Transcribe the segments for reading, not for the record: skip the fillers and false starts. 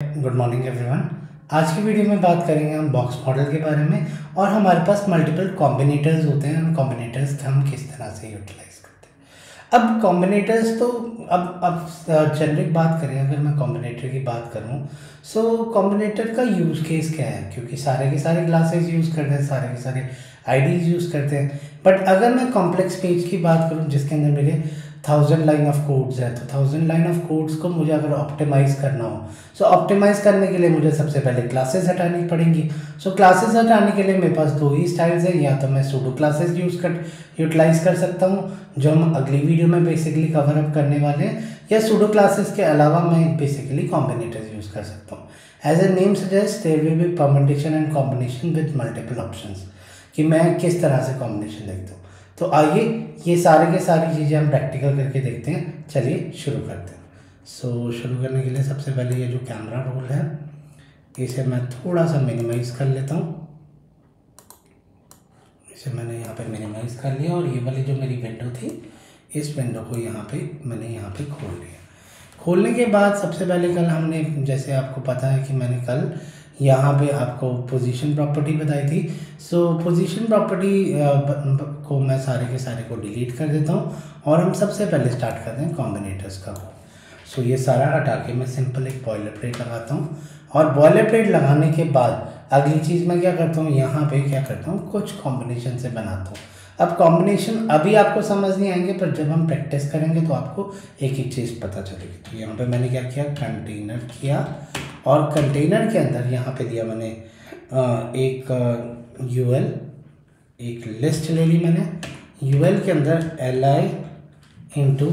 Good morning everyone. आज की video में बात करेंगे हम बॉक्स मॉडल के बारे में और हमारे पास मल्टीपल कॉम्बिनेटर्स होते हैं। उन कॉम्बिनेटर्स हम किस तरह से यूटिलाइज करते हैं। अब कॉम्बिनेटर्स तो अब जनरिक बात करें, अगर मैं कॉम्बिनेटर की बात करूं सो कॉम्बिनेटर का यूज़ केस क्या है, क्योंकि सारे के सारे क्लासेस यूज़ करते हैं, सारे के सारे आईडीज यूज़ करते हैं। बट अगर मैं कॉम्प्लेक्स पेज की बात करूं जिसके अंदर मेरे 1000 लाइन ऑफ कोड्स है, तो 1000 लाइन ऑफ कोड्स को मुझे अगर ऑप्टिमाइज़ करना हो सो ऑप्टिमाइज़ करने के लिए मुझे सबसे पहले क्लासेस हटानी पड़ेंगी। सो क्लासेस हटाने के लिए मेरे पास दो ही स्टाइल्स हैं, या तो मैं सूडो क्लासेस यूटिलाइज़ कर सकता हूँ जो हम अगली वीडियो में बेसिकली कवर अप करने वाले हैं, या सूडो क्लासेस के अलावा मैं बेसिकली कॉम्बिनेटर्स यूज़ कर सकता हूँ। As a name suggest there will be permutation and combination with multiple options, कि मैं किस तरह से कॉम्बिनेशन देखता हूँ। तो आइए ये सारे के सारी चीज़ें हम प्रैक्टिकल करके देखते हैं। चलिए शुरू करते हैं। सो शुरू करने के लिए सबसे पहले ये जो कैमरा रोल है इसे मैं थोड़ा सा मिनिमाइज़ कर लेता हूँ। इसे मैंने यहाँ पे मिनिमाइज़ कर लिया और ये वाली जो मेरी विंडो थी इस विंडो को यहाँ पे मैंने यहाँ पे खोल लिया। खोलने के बाद सबसे पहले कल हमने, जैसे आपको पता है कि मैंने कल यहाँ पे आपको पोजीशन प्रॉपर्टी बताई थी। सो पोजीशन प्रॉपर्टी को मैं सारे के सारे को डिलीट कर देता हूँ और हम सबसे पहले स्टार्ट करते हैं कॉम्बिनेटर्स का। सो ये सारा हटा के मैं सिंपल एक बॉयलर प्लेट लगाता हूँ और बॉयलर प्लेट लगाने के बाद अगली चीज़ मैं क्या करता हूँ, यहाँ पे क्या करता हूँ, कुछ कॉम्बिनेशन से बनाता हूँ। अब कॉम्बिनेशन अभी आपको समझ नहीं आएंगे, पर जब हम प्रैक्टिस करेंगे तो आपको एक एक चीज़ पता चलेगी। तो यहाँ पे मैंने क्या किया, कंटेनर किया और कंटेनर के अंदर यहाँ पे दिया मैंने एक यूएल, एक लिस्ट ले ली मैंने। यूएल के अंदर li इंटू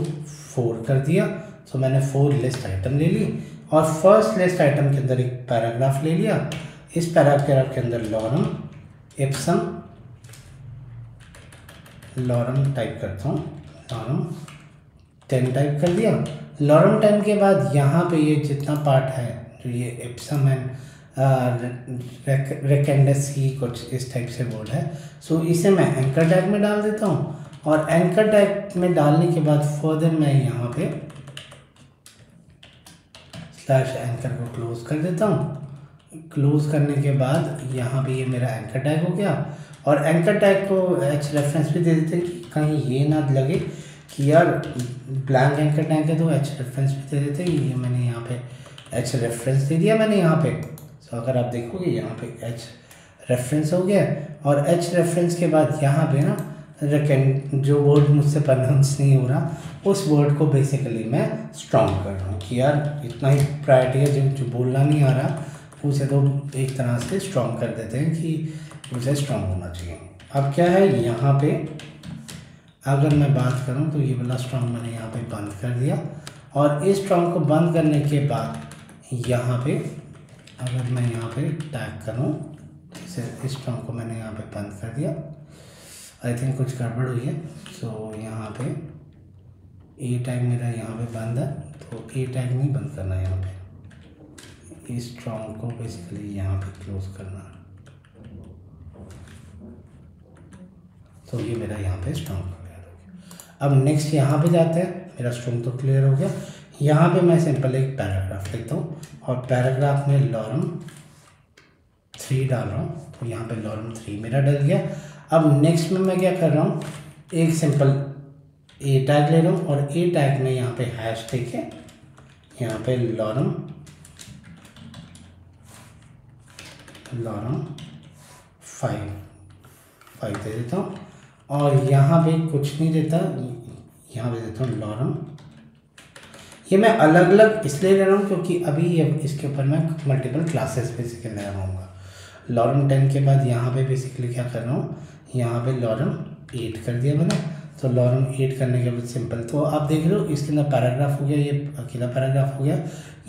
4 कर दिया। तो मैंने 4 लिस्ट आइटम ले ली और फर्स्ट लिस्ट आइटम के अंदर एक पैराग्राफ ले लिया। इस पैराग्राफ के अंदर लॉरम इप्सम लॉरम टाइप करता हूँ, लॉरम 10 टाइप कर दिया। लॉरम 10 के बाद यहाँ पे ये जितना पार्ट है जो ये इप्सम एंड रेकेंडेसी कुछ इस टाइप से वर्ड है, सो इसे मैं एंकर टैग में डाल देता हूँ और एंकर टैग में डालने के बाद फर्दर मैं यहाँ पे स्लैश एंकर को क्लोज कर देता हूँ। क्लोज करने के बाद यहाँ पे ये मेरा एंकर टैग हो गया और एंकर टैग को एच रेफरेंस भी दे देते हैं कि कहीं ये ना लगे कि यार ब्लैंक एंकर टैग है, तो एच रेफरेंस भी दे देते हैं। ये मैंने यहाँ पे एच रेफरेंस दे दिया मैंने यहाँ पे। तो अगर आप देखोगे यहाँ पे एच रेफरेंस हो गया और एच रेफरेंस के बाद यहाँ पे ना जो वर्ड मुझसे प्रोनाउंस नहीं हो रहा उस वर्ड को बेसिकली मैं स्ट्रॉन्ग कर रहा हूँ कि यार इतना ही प्रायोरिटी है, जो बोलना नहीं आ रहा उसे तो एक तरह से स्ट्रॉन्ग कर देते हैं कि उसे स्ट्रॉन्ग होना चाहिए। अब क्या है, यहाँ पे अगर मैं बात करूँ तो ये वाला स्ट्रॉन्ग मैंने यहाँ पे बंद कर दिया और इस स्ट्रॉन्ग को बंद करने के बाद यहाँ पे अगर मैं यहाँ पे टैग करूँ, इसे इस स्ट्रॉन्ग को मैंने यहाँ पे बंद कर दिया। आई थिंक कुछ गड़बड़ हुई है। सो यहाँ पे ए टैग मेरा यहाँ पे बंद है, तो ए टैग नहीं बंद करना, यहाँ पे इस स्ट्रॉन्ग को बेसिकली यहाँ पे क्लोज करना। तो ये मेरा यहाँ पे स्ट्रॉन्ग क्लियर हो गया। अब नेक्स्ट यहाँ पे जाते हैं। मेरा स्ट्रॉन्ग तो क्लियर हो गया। यहाँ पे मैं सिंपल एक पैराग्राफ लिखता हूँ और पैराग्राफ में लॉरम 3 डाल रहा हूँ, तो यहाँ पे लॉरम 3 मेरा डल गया। अब नेक्स्ट में मैं क्या कर रहा हूँ, एक सिंपल ए टैग ले रहा हूँ और ए टैग में यहाँ पे हैश देके यहाँ पे लॉरम 5 दे देता हूँ और यहाँ पे कुछ नहीं देता, यहाँ पे देता हूँ लॉरम। ये मैं अलग अलग इसलिए ले रहा हूँ क्योंकि अभी ये इसके ऊपर मैं मल्टीपल क्लासेस बेसिकली ले रहा हूँ। लॉरम 10 के बाद यहाँ पे बेसिकली क्या कर रहा हूँ, यहाँ पे लॉरम 8 कर दिया मैंने। तो लॉरम 8 करने के बाद सिंपल, तो आप देख रहे हो इसके अंदर पैराग्राफ हो गया, ये अकेला पैराग्राफ हो गया,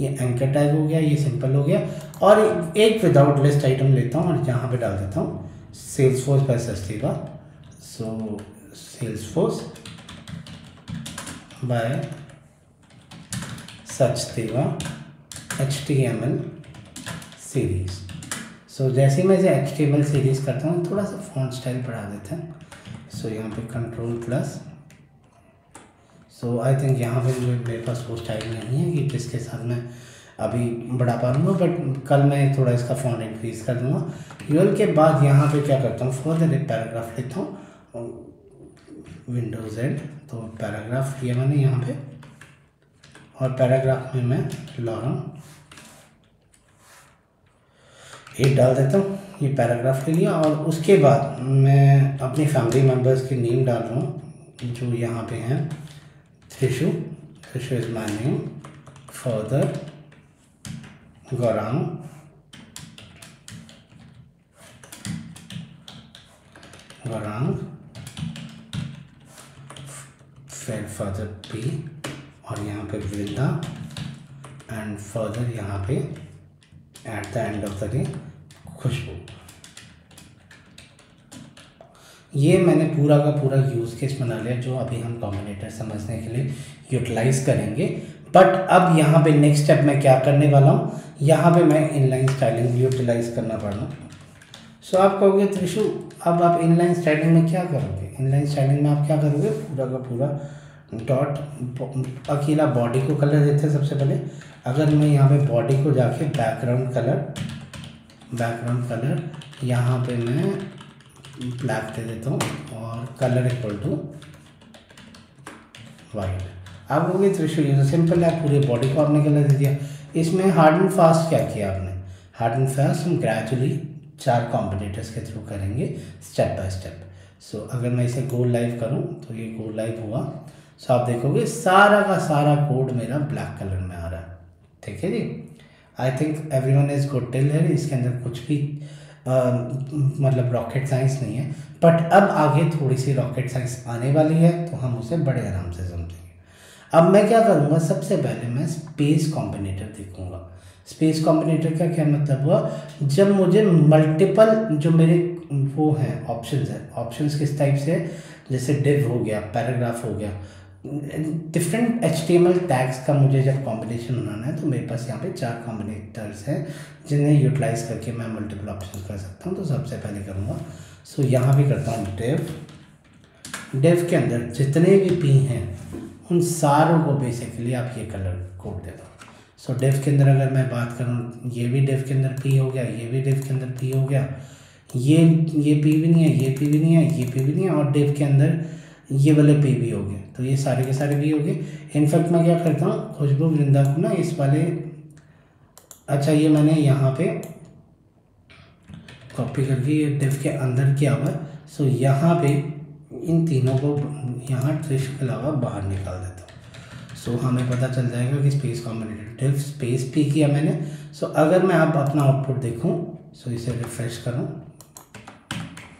ये एंकर टैग हो गया, ये सिंपल हो गया। और एक विदाउट लिस्ट आइटम लेता हूँ और यहाँ पे डाल देता हूँ Salesforce by Sachdeva. So Salesforce by Sachdeva HTML series. So जैसे ही मैं इसे HTML सीरीज़ करता हूँ थोड़ा सा फॉन्ट स्टाइल बढ़ा देते हैं। सो यहाँ पे कंट्रोल+। सो आई थिंक यहाँ पे जो मेरे पास वो स्टाइल नहीं है कि जिसके साथ मैं अभी बढ़ा पा लूँगा, बट कल मैं थोड़ा इसका फॉन्ट इंक्रीज़ कर दूँगा। यूएल के बाद यहाँ पे क्या करता हूँ, फर्दर एक पैराग्राफ लिखता हूँ, विंडोज़ एंड, तो पैराग्राफ लिया मैंने यहाँ पे, और पैराग्राफ में मैं लॉरम 8 डाल देता हूँ। ये पैराग्राफ ले लिया, और उसके बाद मैं अपनी फैमिली मेम्बर्स के नेम डाल रहा हूँ, जो यहाँ पे हैं। Trishu is my name, further Gaurang, फिर फर्दर पी, और यहाँ पे वृंदा, एंड फर्दर यहाँ पे at the end of the day Khushbu. ये मैंने पूरा का पूरा यूज़ केस बना लिया, जो अभी हम कॉम्बिनेटर समझने के लिए यूटिलाइज करेंगे। बट अब यहाँ पे नेक्स्ट स्टेप मैं क्या करने वाला हूँ, यहाँ पे मैं इनलाइन स्टाइलिंग यूटिलाइज करना पड़ना। सो आप कहोगे त्रिशु अब आप इनलाइन स्टाइलिंग में क्या करोगे? इनलाइन स्टाइलिंग में आप क्या करोगे, पूरा का पूरा डॉट अकेला बॉडी को कलर देते हैं सबसे पहले। अगर मैं यहाँ पे बॉडी को जाके बैकग्राउंड कलर यहाँ पे मैं ब्लैक दे देता हूँ, और कलर इक्वल टू वाइट। आप कहोगे त्रिशु ये तो सिंपल है, पूरे बॉडी को आपने कलर दे दिया। इसमें हार्ड एंड फास्ट क्या किया आपने? हार्ड एंड फास्ट हम ग्रेजुअली 4 कॉम्बिनेटर्स के थ्रू करेंगे, स्टेप बाय स्टेप। सो अगर मैं इसे गो लाइव करूँ तो ये गो लाइव हुआ। सो आप देखोगे सारा का सारा कोड मेरा ब्लैक कलर में आ रहा है। ठीक है जी, I think everyone is good till here. इसके अंदर कुछ भी मतलब रॉकेट साइंस नहीं है, बट अब आगे थोड़ी सी रॉकेट साइंस आने वाली है, तो हम उसे बड़े आराम से समझेंगे। अब मैं क्या करूँगा, सबसे पहले मैं स्पेस कॉम्बिनेटर देखूँगा। स्पेस कॉम्बिनेटर का क्या मतलब हुआ, जब मुझे मल्टीपल जो मेरे वो हैं ऑप्शंस किस टाइप से, जैसे डिव हो गया, पैराग्राफ हो गया, डिफरेंट HTML टैग्स का मुझे जब कॉम्बिनेशन बनाना है, तो मेरे पास यहाँ पे 4 कॉम्बिनेटर्स हैं जिन्हें यूटिलाइज करके मैं मल्टीपल ऑप्शन कर सकता हूँ। तो सबसे पहले करूँगा, सो यहाँ भी करता हूँ डिव के अंदर जितने भी पी हैं उन सारों को बेसिकली आप ये कलर कोड दे दो। सो डिव के अंदर अगर मैं बात करूँ, ये भी डिव के अंदर पी हो गया, ये भी डिव के अंदर पी हो गया, ये पी भी नहीं है, ये पी भी नहीं है, ये पी भी नहीं है, और डिव के अंदर ये वाले पी भी हो गए। तो ये सारे के सारे भी हो गए। इनफैक्ट मैं क्या करता हूँ, खुशबू वृंदा को ना इस वाले, अच्छा ये मैंने यहाँ पे कॉपी करके ये डिव के अंदर किया हुआ। सो यहाँ पे इन तीनों को यहाँ त्रिशु के अलावा बाहर निकाल देता हूँ। सो हमें पता चल जाएगा कि space combinator div space P किया मैंने। सो अगर मैं अब अपना आउटपुट देखूँ, सो इसे रिफ्रेश करूँ,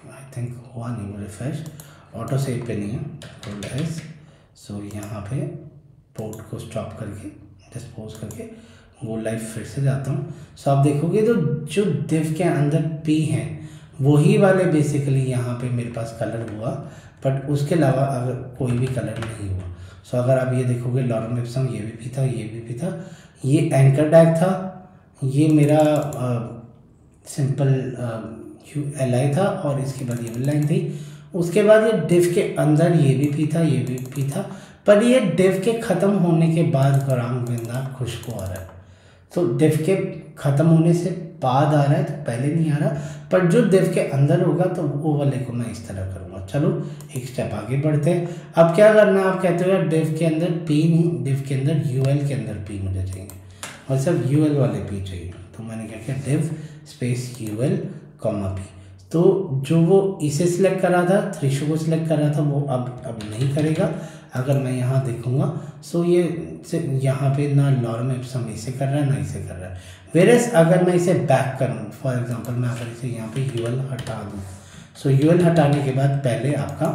आई थिंक हुआ नहीं वो रिफ्रेश, ऑटो सेव पे नहीं है। सो यहाँ पे पोर्ट को स्टॉप करके डिस्पोज करके वो लाइव फिर से जाता हूँ। सो आप देखोगे तो जो डिव के अंदर पी हैं वही वाले बेसिकली यहाँ पे मेरे पास कलर हुआ, बट उसके अलावा अगर कोई भी कलर नहीं हुआ। सो अगर आप ये देखोगे लॉरम इप्सम ये भी था, ये भी था, ये एंकर टैग था, ये मेरा सिंपल LI था, और इसके बाद ये लाइन थी। उसके बाद ये डिव के अंदर ये भी पी था, ये भी पी था, पर ये डिव के ख़त्म होने के बाद गौरांग वृंदा खुशबू आ रहा है। तो डिव के ख़त्म होने से बाद आ रहा है, तो पहले नहीं आ रहा, पर जो डिव के अंदर होगा तो वो वाले को मैं इस तरह करूँगा। चलो एक स्टेप आगे बढ़ते हैं। अब क्या करना है, आप कहते हो डिव के अंदर पी नहीं, डिव के अंदर UL के अंदर पी मुझे चाहिए, और सिर्फ UL वाले पी चाहिए। तो मैंने क्या किया, div space UL comma P. तो जो वो इसे सिलेक्ट कर रहा था, त्रिशु को सिलेक्ट कर रहा था, वो अब नहीं करेगा। अगर मैं यहाँ देखूँगा, सो ये यहाँ पे ना लॉरम इप्सम इसे कर रहा है, ना इसे कर रहा है। वेरस अगर मैं इसे बैक करूँ, फॉर एग्जांपल मैं अगर इसे यहाँ पे UL हटा दूँ, सो UL हटाने के बाद पहले आपका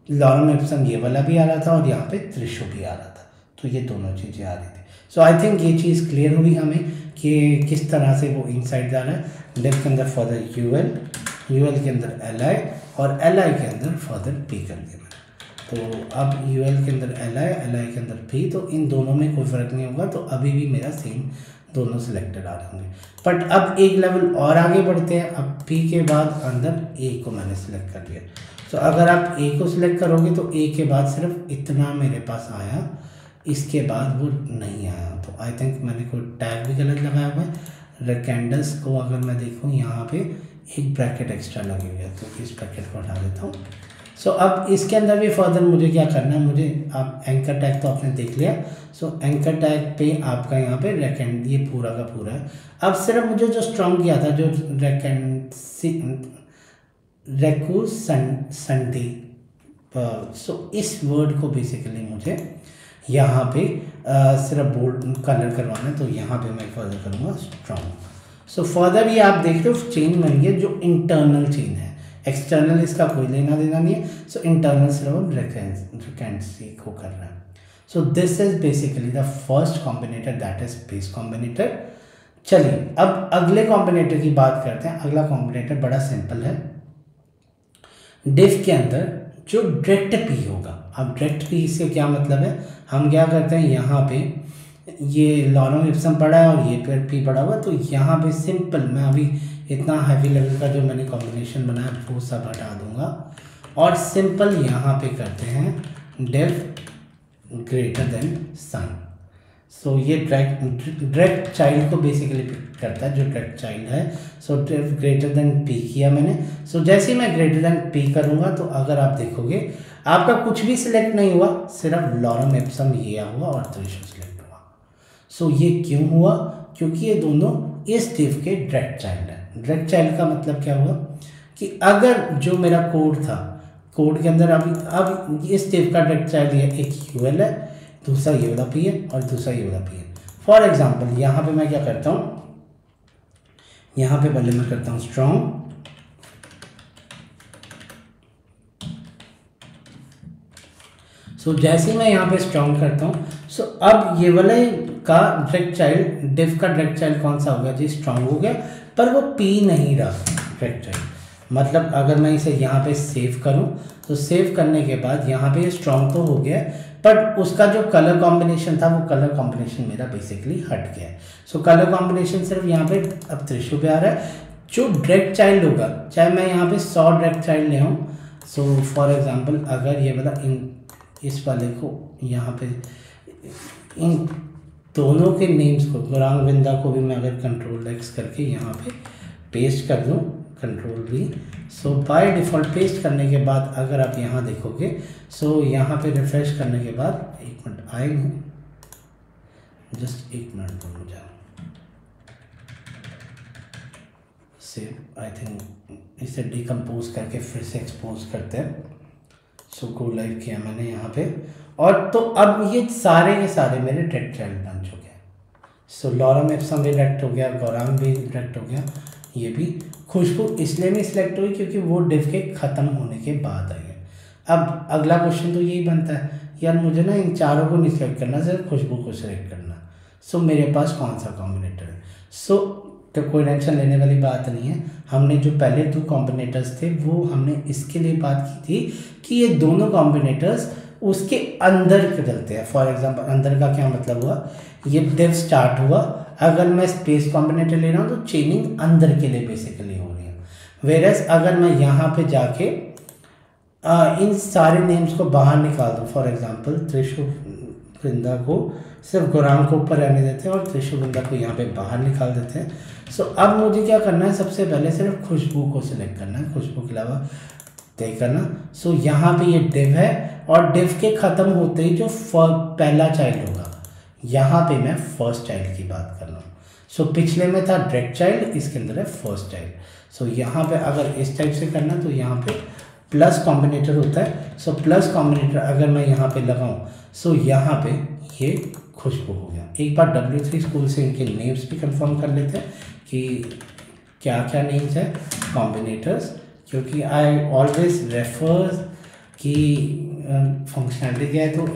लॉरम इप्सम ये वाला भी आ रहा था, और यहाँ पे त्रिशु भी आ रहा था, तो ये दोनों चीज़ें आ रही थी। सो आई थिंक ये चीज़ क्लियर हुई हमें कि किस तरह से वो इनसाइड जा रहा है। डिव के अंदर फर्दर UL के अंदर LI, और LI के अंदर फर्दर P कर दिया मैंने। तो अब UL के अंदर LI के अंदर P, तो इन दोनों में कोई फ़र्क नहीं होगा, तो अभी भी मेरा सेम दोनों सिलेक्टेड आ रहे होंगे। बट अब एक लेवल और आगे बढ़ते हैं। अब P के बाद अंदर A को मैंने सिलेक्ट कर लिया। तो अगर आप A को सिलेक्ट करोगे तो A के बाद सिर्फ इतना मेरे पास आया इसके बाद वो नहीं आया। तो आई थिंक मैंने कोई टैग भी गलत लगाया हुआ है। रेकेंडस को अगर मैं देखूँ यहाँ पे एक ब्रैकेट एक्स्ट्रा लगी हुई है, तो इस ब्रैकेट को हटा देता हूँ। सो अब इसके अंदर भी फर्दर मुझे क्या करना है, मुझे आप एंकर टैग तो आपने देख लिया। सो एंकर टैग पे आपका यहाँ पे रेकेंड ये पूरा का पूरा है। अब सिर्फ मुझे जो स्ट्रॉन्ग किया था, जो रेकू संडे, सो इस वर्ड को बेसिकली मुझे यहाँ पे सिर्फ बोल्ड कलर करवाना है। तो यहाँ पे मैं फर्दर करूँगा स्ट्रॉन्ग। सो फर्दर ये आप देख रहे हो चेन बन गया जो इंटरनल चेन है, एक्सटर्नल इसका कोई लेना देना नहीं है। सो इंटरनल सिर्फ रिकेंसी को कर रहा है। So this is basically the first combinator, that is base combinator. चलिए अब अगले कॉम्बिनेटर की बात करते हैं। अगला कॉम्बिनेटर बड़ा सिंपल है। डिफ के अंदर जो डायरेक्ट पी होगा, अब डायरेक्ट पी से क्या मतलब है, हम क्या करते हैं यहाँ पे ये लॉरम इप्सम पड़ा है और ये पी पड़ा हुआ, तो यहाँ पे सिंपल मैं अभी इतना हैवी लेवल का जो मैंने कॉम्बिनेशन बनाया वो सब हटा दूंगा और सिंपल यहाँ पे करते हैं डिफ ग्रेटर देन सन। सो ये डायरेक्ट चाइल्ड को बेसिकली पिक करता है, जो डायरेक्ट चाइल्ड है। सो डिफ ग्रेटर देन पी किया मैंने। सो जैसे ही मैं ग्रेटर देन पी करूँगा तो अगर आप देखोगे आपका कुछ भी सिलेक्ट नहीं हुआ, सिर्फ लॉरम इप्सम ये हुआ और थ्रेशोल्ड सिलेक्ट हुआ। सो ये क्यों हुआ, क्योंकि ये दोनों इस डिफ के डायरेक्ट चाइल्ड है। डायरेक्ट चाइल्ड का मतलब क्या हुआ कि अगर जो मेरा कोड था, कोड के अंदर अब इस डिफ का डायरेक्ट चाइल्ड ये एक यूएल है, दूसरा ये वाला पी है और दूसरा ये वाला पी है। फॉर एग्जांपल यहाँ पे मैं क्या करता हूँ, यहाँ पे पहले मैं करता हूँ स्ट्रॉन्ग, सो जैसे मैं यहाँ पे स्ट्रॉन्ग करता हूँ, सो अब ये वाले का डायरेक्ट चाइल्ड, डिफ का डायरेक्ट चाइल्ड कौन सा हो गया जी, स्ट्रॉन्ग हो गया, पर वो पी नहीं रहा डायरेक्ट चाइल्ड। मतलब अगर मैं इसे यहाँ पे सेव करूँ तो सेव करने के बाद यहाँ पे स्ट्रॉन्ग तो हो गया, पर उसका जो कलर कॉम्बिनेशन था वो कलर कॉम्बिनेशन मेरा बेसिकली हट गया है। सो कलर कॉम्बिनेशन सिर्फ यहाँ पे अब त्रिशु पे आ रहा है। जो डायरेक्ट चाइल्ड होगा, चाहे मैं यहाँ पे 100 डायरेक्ट चाइल्ड ले आऊँ, सो फॉर एग्जांपल अगर ये वाला इस वाले को यहाँ पे इन दोनों के नेम्स को, गौरांग विंदा को भी मैं अगर कंट्रोल एक्स करके यहाँ पे पेस्ट कर दूँ, control we, so by default paste करने के बाद अगर आप यहाँ देखोगे, सो यहाँ पे रिफ्रेश करने के बाद, एक मिनट आएंगे, जस्ट एक मिनट दो मुझे, सेव, आई थिंक इसे डिकम्पोज करके फिर से एक्सपोज करते हैं। सो गो लाइव किया मैंने यहाँ पे, और तो अब ये सारे के सारे मेरे डायरेक्ट चाइल्ड बन चुके हैं। सो लॉरम इप्सम भी डायरेक्ट हो गया, गौरांग भी डायरेक्ट हो गया, ये भी। खुशबू इसलिए नहीं सिलेक्ट हुई क्योंकि वो डिफ के ख़त्म होने के बाद आई है। अब अगला क्वेश्चन तो यही बनता है, यार मुझे ना इन चारों को नहीं सिलेक्ट करना, सिर्फ खुशबू को सिलेक्ट करना। सो मेरे पास कौन सा कॉम्बिनेटर है? सो तो कोई टेंशन लेने वाली बात नहीं है। हमने जो पहले 2 कॉम्बिनेटर्स थे वो हमने इसके लिए बात की थी कि ये दोनों कॉम्बिनेटर्स उसके अंदर चलते हैं। फॉर एग्जांपल अंदर का क्या मतलब हुआ, ये डिफ स्टार्ट हुआ, अगर मैं स्पेस कॉम्बिनेटर ले रहा हूँ तो चेनिंग अंदर के लिए बेसिकली हो रही है। वेरएस अगर मैं यहाँ पे जाके इन सारे नेम्स को बाहर निकाल दूँ, फॉर एग्जांपल त्रिशु वृंदा को सिर्फ गौरांग को ऊपर रहने देते हैं और त्रिशु वृंदा को यहाँ पे बाहर निकाल देते हैं। सो अब मुझे क्या करना है, सबसे पहले सिर्फ खुशबू को सिलेक्ट करना है, खुशबू के अलावा तय करना। सो यहाँ पे ये डिव है और डिव के ख़त्म होते ही जो पहला चाइल्ड होगा, यहाँ पे मैं फर्स्ट चाइल्ड की बात कर रहा हूँ। सो पिछले में था डायरेक्ट चाइल्ड, इसके अंदर है फर्स्ट चाइल्ड। सो यहाँ पे अगर इस टाइप से करना तो यहाँ पे प्लस कॉम्बिनेटर होता है। सो प्लस कॉम्बिनेटर अगर मैं यहाँ पे लगाऊँ, सो यहाँ पे ये खुशबू हो गया। एक बार W3 स्कूल से इनके नेम्स भी कंफर्म कर लेते हैं कि क्या क्या नेम्स है कॉम्बिनेटर्स, क्योंकि आई ऑलवेज रेफर कि फंक्शनैलिटी क्या है। तो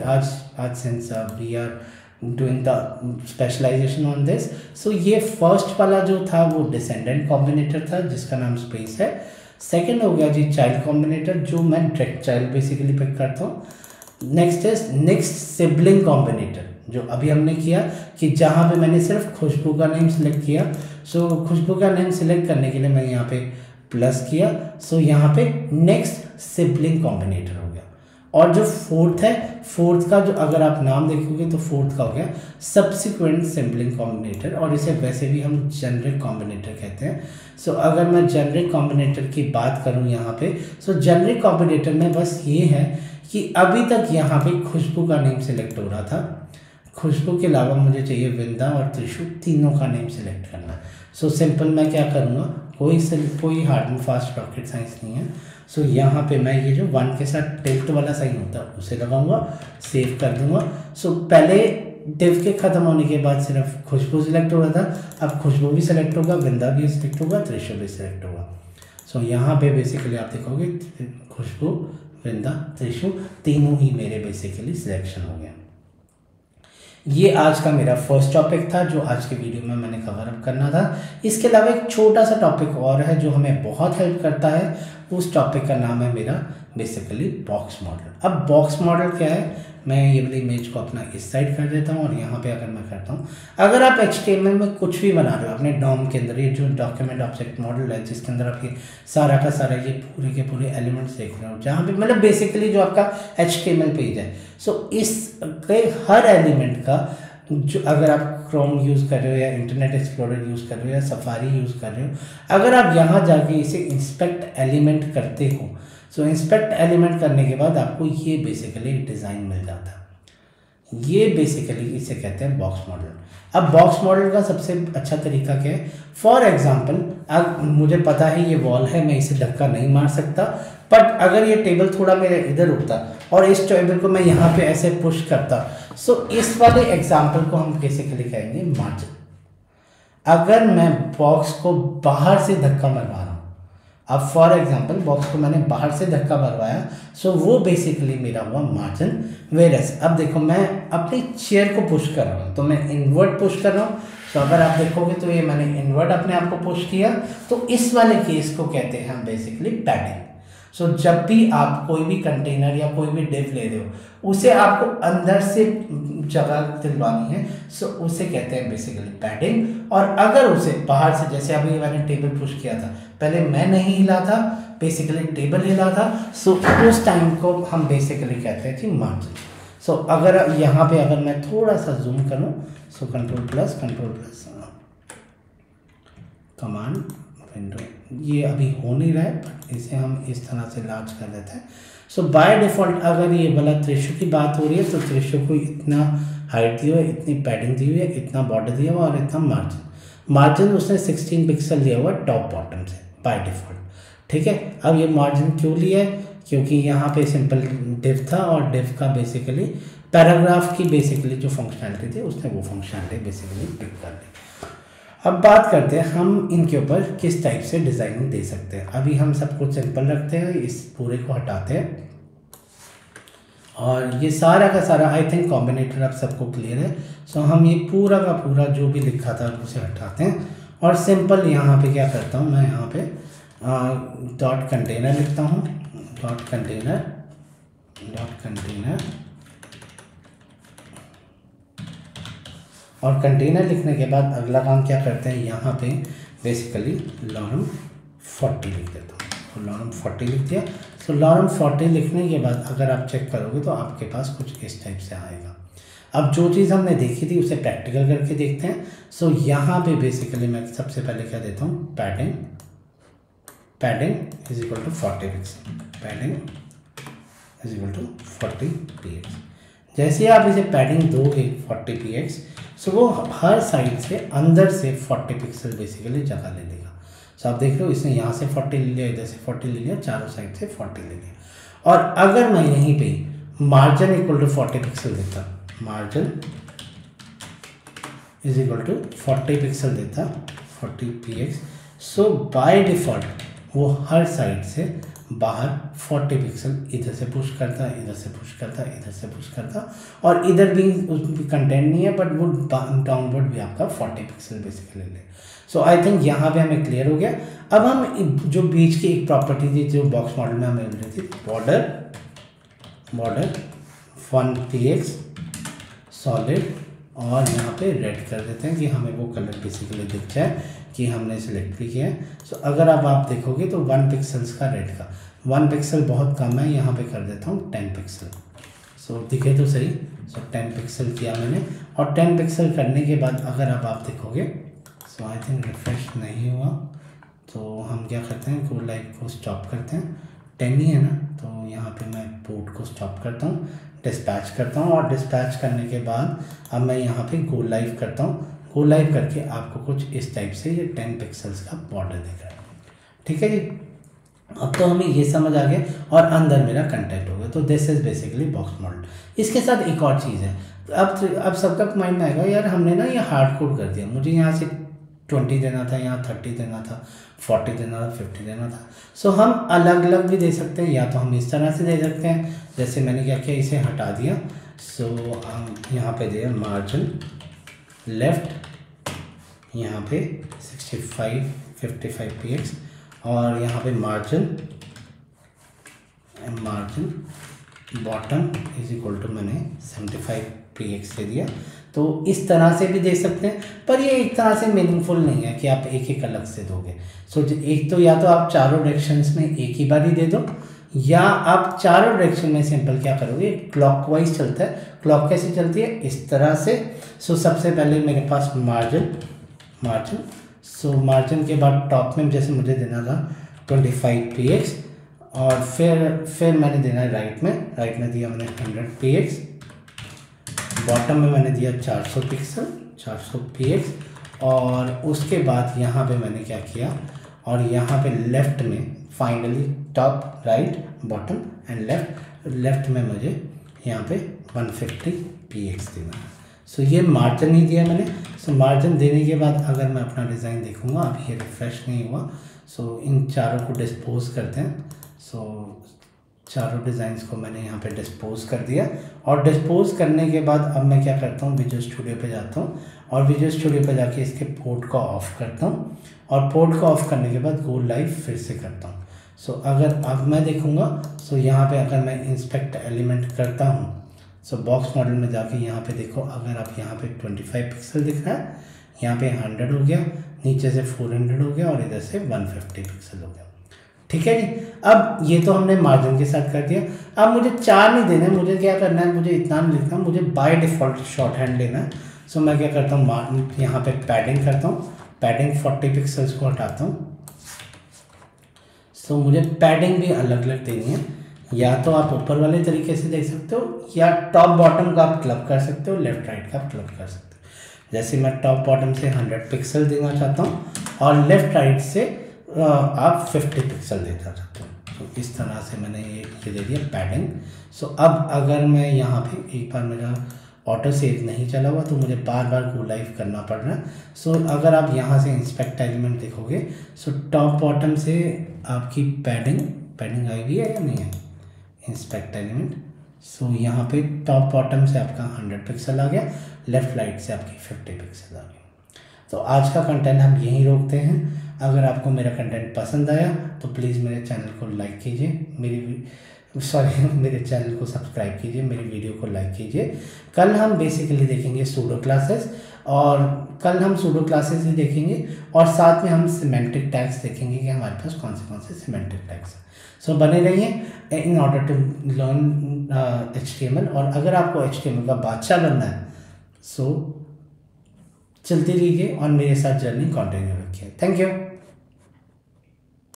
आज since we are doing the specialisation on this, so ये फर्स्ट वाला जो था वो डिसेंडेंट कॉम्बिनेटर था जिसका नाम स्पेस है। सेकंड हो गया जी चाइल्ड कॉम्बिनेटर, जो मैं डायरेक्ट चाइल्ड बेसिकली पिक करता हूँ। Next is next sibling combinator, जो अभी हमने किया कि जहाँ पे मैंने सिर्फ खुशबू का नेम सेलेक्ट किया। सो खुशबू का नेम सेलेक्ट करने के लिए मैं यहाँ पे प्लस किया। सो यहाँ पे नेक्स्ट सिबलिंग कॉम्बिनेटर हो गया। और जो फोर्थ है, फोर्थ का जो अगर आप नाम देखोगे तो फोर्थ का हो गया सब्सिक्वेंट सैम्पलिंग कॉम्बिनेटर, और इसे वैसे भी हम जेनरिक कॉम्बिनेटर कहते हैं। सो अगर मैं जेनरिक कॉम्बिनेटर की बात करूं यहाँ पे, सो जेनरिक कॉम्बिनेटर में बस ये है कि अभी तक यहाँ पे खुशबू का नेम सेलेक्ट हो रहा था, खुशबू के अलावा मुझे चाहिए वृंदा और त्रिशु, तीनों का नेम सेलेक्ट करना। सो सिंपल मैं क्या करूँगा, कोई hard and fast rocket science नहीं है। सो यहाँ पे मैं ये जो 1 के साथ टिल्ट वाला साइन होता है उसे लगाऊंगा, सेव कर दूंगा। सो पहले डिव के ख़त्म होने के बाद सिर्फ खुशबू सिलेक्ट हो रहा था, अब खुशबू भी सिलेक्ट होगा, वृंदा भी सिलेक्ट होगा, त्रिशु भी सिलेक्ट होगा। सो यहाँ पे बेसिकली आप देखोगे खुशबू, वृंदा, त्रिशु तीनों ही मेरे बेसिकली सिलेक्शन हो गए। ये आज का मेरा फर्स्ट टॉपिक था जो आज के वीडियो में मैंने कवर अप करना था। इसके अलावा एक छोटा सा टॉपिक और है जो हमें बहुत हेल्प करता है, उस टॉपिक का नाम है मेरा बेसिकली बॉक्स मॉडल। अब बॉक्स मॉडल क्या है, मैं ये वाली इमेज को अपना इस साइड कर देता हूँ और यहाँ पे अगर मैं करता हूँ, अगर आप HTML में कुछ भी बना रहे हो अपने डॉम के अंदर, ये जो डॉक्यूमेंट ऑब्जेक्ट मॉडल है जिसके अंदर आप ये सारा का सारा ये पूरे के पूरे एलिमेंट्स देख रहे हो, जहाँ पे मतलब बेसिकली जो आपका HTML पेज है, सो इसके हर एलिमेंट का जो, अगर आप क्रोम यूज़ कर रहे हो या इंटरनेट एक्सप्लोरर यूज़ कर रहे हो या सफारी यूज़ कर रहे हो, अगर आप यहाँ जाके इसे इंस्पेक्ट एलिमेंट करते हो, सो इंस्पेक्ट एलिमेंट करने के बाद आपको ये बेसिकली डिज़ाइन मिल जाता है। ये बेसिकली इसे कहते हैं बॉक्स मॉडल। अब बॉक्स मॉडल का सबसे अच्छा तरीका क्या है, फॉर एग्जांपल अब मुझे पता है ये वॉल है, मैं इसे धक्का नहीं मार सकता, बट अगर ये टेबल थोड़ा मेरे इधर उठता और इस टेबल को मैं यहाँ पे ऐसे पुश करता, सो इस वाले एग्जाम्पल को हम बेसिकली कहेंगे मार्जिन। अगर मैं बॉक्स को बाहर से धक्का मरवा रहा हूँ, अब फॉर एग्जांपल बॉक्स को मैंने बाहर से धक्का मरवाया, सो वो बेसिकली मेरा हुआ मार्जिन। वेरस अब देखो मैं अपनी चेयर को पुश कर रहा हूँ, तो मैं इनवर्ट पुश कर रहा हूँ, तो अगर आप देखोगे तो ये मैंने इनवर्ट अपने आप को पुश किया, तो इस वाले केस को कहते हैं हम बेसिकली पैडिंग। सो जब भी आप कोई भी कंटेनर या कोई भी डिव ले रहे हो, उसे आपको अंदर से जगह दिलवानी है, सो उसे कहते हैं बेसिकली पैडिंग। और अगर उसे बाहर से, जैसे अभी मैंने टेबल पुश किया था, पहले मैं नहीं हिला था, बेसिकली टेबल हिला था, सो उस टाइम को हम बेसिकली कहते हैं कि मार्जिन। सो अगर यहाँ पे अगर मैं थोड़ा सा जूम करूँ, so control plus command window, ये अभी हो नहीं रहा है बट इसे हम इस तरह से लार्ज कर देते हैं। सो बाय डिफ़ॉल्ट अगर ये वाला त्रिशु की बात हो रही है, तो त्रिशु को इतना हाइट दी हुई है, इतनी पैडिंग दी हुई है, इतना बॉर्डर दिया हुआ और इतना मार्जिन उसने 16 पिक्सल दिया हुआ टॉप बॉटम से बाय डिफ़ॉल्ट। ठीक है, अब ये मार्जिन क्यों लिया है, क्योंकि यहाँ पे सिंपल डिव था और डिव का बेसिकली पैराग्राफ की बेसिकली जो फंक्शनैलिटी थी उसने वो फंक्शनैलिटी बेसिकली पिक कर ली। अब बात करते हैं हम इनके ऊपर किस टाइप से डिज़ाइनिंग दे सकते हैं। अभी हम सब कुछ सिंपल रखते हैं, इस पूरे को हटाते हैं और ये सारा का सारा आई थिंक कॉम्बिनेटर अब सबको क्लियर है। सो हम ये पूरा का पूरा जो भी लिखा था उसे हटाते हैं और सिंपल यहाँ पे क्या करता हूँ, मैं यहाँ पे डॉट कंटेनर लिखता हूँ, डॉट कंटेनर और कंटेनर लिखने के बाद अगला काम क्या करते हैं, यहाँ पे बेसिकली लॉरम 40 लिख देता हूँ, तो लॉरम 40 लिख दिया। सो लॉरम 40 लिखने के बाद अगर आप चेक करोगे तो आपके पास कुछ इस टाइप से आएगा। अब जो चीज़ हमने देखी थी उसे प्रैक्टिकल करके देखते हैं। सो यहाँ पे बेसिकली मैं सबसे पहले क्या देता हूँ, padding is equal to 40 pixel, padding is equal to 40 px। जैसे आप इसे पैडिंग दोगे 40 px, सो वो हर साइड से अंदर से 40 पिक्सल बेसिकली जगह ले लेगा। सो आप देख रहे हो इसने यहाँ से 40 ले लिया, इधर से 40 ले लिया, चारों साइड से 40 ले लिया। और अगर मैं यहीं पे मार्जिन इक्वल टू 40 पिक्सल देता, margin is equal to 40 pixel देता, 40 px, सो बाय डिफ़ॉल्ट वो हर साइड से बाहर 40 पिक्सल इधर से पुश करता, इधर से पुश करता, इधर से पुश करता, और इधर भी उसमें कंटेंट नहीं है बट वो डाउनवर्ड भी आपका 40 पिक्सल बेसिकली ले। सो आई थिंक यहाँ पे हमें क्लियर हो गया। अब हम जो बीच की एक प्रॉपर्टी थी जो बॉक्स मॉडल में हमें मिल रही थी, बॉर्डर 1 px सॉलिड, और यहाँ पे रेड कर देते हैं कि हमें वो कलर बेसिकली दिख जाए कि हमने सिलेक्ट भी किया है। सो अगर अब आप देखोगे तो 1 पिक्सल्स का रेड का 1 पिक्सल बहुत कम है, यहाँ पे कर देता हूँ 10 पिक्सल। सो दिखे तो सही। सो 10 पिक्सल किया मैंने, और 10 पिक्सल करने के बाद अगर अब आप देखोगे, सो आई थिंक रिफ्रेश नहीं हुआ, तो हम क्या करते हैं, गो लाइव को स्टॉप करते हैं। 10 ही है ना, तो यहाँ पे मैं पोर्ट को स्टॉप करता हूँ, डिस्पैच करता हूँ, और डिस्पैच करने के बाद अब मैं यहाँ पे गो लाइव करता हूँ। गो लाइव करके आपको कुछ इस टाइप से ये 10 पिक्सल्स का बॉर्डर दिख रहा है। ठीक है जी, अब तो हमें ये समझ आ गया, और अंदर मेरा कंटेंट हो गया। तो this is basically box model. इसके साथ एक और चीज़ है, अब सबका माइंड में आएगा, यार हमने ना ये हार्ड कोड कर दिया, मुझे यहाँ से 20 देना था, यहाँ 30 देना था, 40 देना था, 50 देना था। सो हम अलग अलग भी दे सकते हैं, या तो हम इस तरह से दे सकते हैं, जैसे मैंने क्या किया, इसे हटा दिया। सो हम यहाँ पे दिया मार्जिन लेफ्ट, यहाँ पे 55 px, और यहाँ पे margin bottom is equal to मैंने 75 px दे दिया। तो इस तरह से भी दे सकते हैं, पर ये एक तरह से मीनिंगफुल नहीं है कि आप एक एक अलग से दोगे। सो एक तो या तो आप चारों डायरेक्शंस में एक ही बार ही दे दो, या आप चारों डायरेक्शन में सिंपल क्या करोगे, क्लॉकवाइज चलता है। क्लॉक कैसे चलती है, इस तरह से। सो सबसे पहले मेरे पास मार्जिन, सो मार्जिन के बाद टॉप में जैसे मुझे देना था 25 px, और फिर मैंने देना है राइट में दिया मैंने 100 px, बॉटम में मैंने दिया 400 px, और उसके बाद यहाँ पे मैंने क्या किया, और यहाँ पे लेफ्ट में finally top right bottom and left में मुझे यहाँ पे 150 px देना है। सो ये मार्जिन ही दिया मैंने। सो मार्जिन देने के बाद अगर मैं अपना डिज़ाइन देखूँगा, अभी ये रिफ्रेश नहीं हुआ। सो इन चारों को डिस्पोज करते हैं। सो चारों डिज़ाइंस को मैंने यहाँ पे डिस्पोज कर दिया, और डिस्पोज करने के बाद अब मैं क्या करता हूँ, विजुअल स्टूडियो पे जाता हूँ, और विजुअल स्टूडियो पे जाके इसके पोर्ट को ऑफ करता हूँ, और पोर्ट को ऑफ करने के बाद गो लाइव फिर से करता हूँ। सो अगर अब मैं देखूँगा, सो यहाँ पे अगर मैं इंस्पेक्ट एलिमेंट करता हूँ, सो बॉक्स मॉडल में जाके यहाँ पे देखो, अगर आप यहाँ पे 25 पिक्सल दिख रहा है, यहाँ पे 100 हो गया, नीचे से 400 हो गया, और इधर से 150 पिक्सल हो गया। ठीक है जी, अब ये तो हमने मार्जिन के साथ कर दिया। अब मुझे 4 नहीं देना है, मुझे क्या करना है, मुझे इतना नहीं लिखना, मुझे बाय डिफ़ॉल्ट शॉर्ट हैंड लेना है। सो मैं क्या करता हूँ, यहाँ पे पैडिंग करता हूँ, पैडिंग 40 पिक्सल्स को हटाता हूँ। सो मुझे पैडिंग भी अलग अलग देनी है, या तो आप ऊपर वाले तरीके से देख सकते हो, या टॉप बॉटम का आप क्लब कर सकते हो, लेफ्ट राइट का आप क्लब कर सकते हो। जैसे मैं टॉप बॉटम से 100 पिक्सल देना चाहता हूँ, और लेफ्ट राइट से आप 50 पिक्सल देना चाहते हो। तो इस तरह से मैंने ये दे दिया पैडिंग। सो अब अगर मैं यहाँ पे एक बार मेरा ऑटो सेव नहीं चला हुआ, तो मुझे बार बार गो लाइव करना पड़ रहा है। सो अगर आप यहाँ से इंस्पेक्ट एलिमेंट देखोगे, सो टॉप बॉटम से आपकी पैडिंग आई हुई है या नहीं है, इंस्पेक्ट एलिमेंट। सो यहाँ पे टॉप बॉटम से आपका 100 पिक्सल आ गया, लेफ्ट राइट से आपकी 50 पिक्सल आ गई। तो आज का कंटेंट हम यहीं रोकते हैं। अगर आपको मेरा कंटेंट पसंद आया तो प्लीज़ मेरे चैनल को लाइक कीजिए, मेरे चैनल को सब्सक्राइब कीजिए, मेरी वीडियो को लाइक कीजिए। कल हम बेसिकली देखेंगे सूडो क्लासेस, और कल हम सूडो क्लासेस ही देखेंगे, और साथ में हम सिमेंटिक टैग्स देखेंगे कि हमारे पास कौन से सिमेंटिक टैग्स हैं। सो बने रहिए in order to learn HTML। और अगर आपको HTML का बादशाह बनना है, सो चलते रहिए और मेरे साथ जर्नी कंटिन्यू रखिए। Thank you.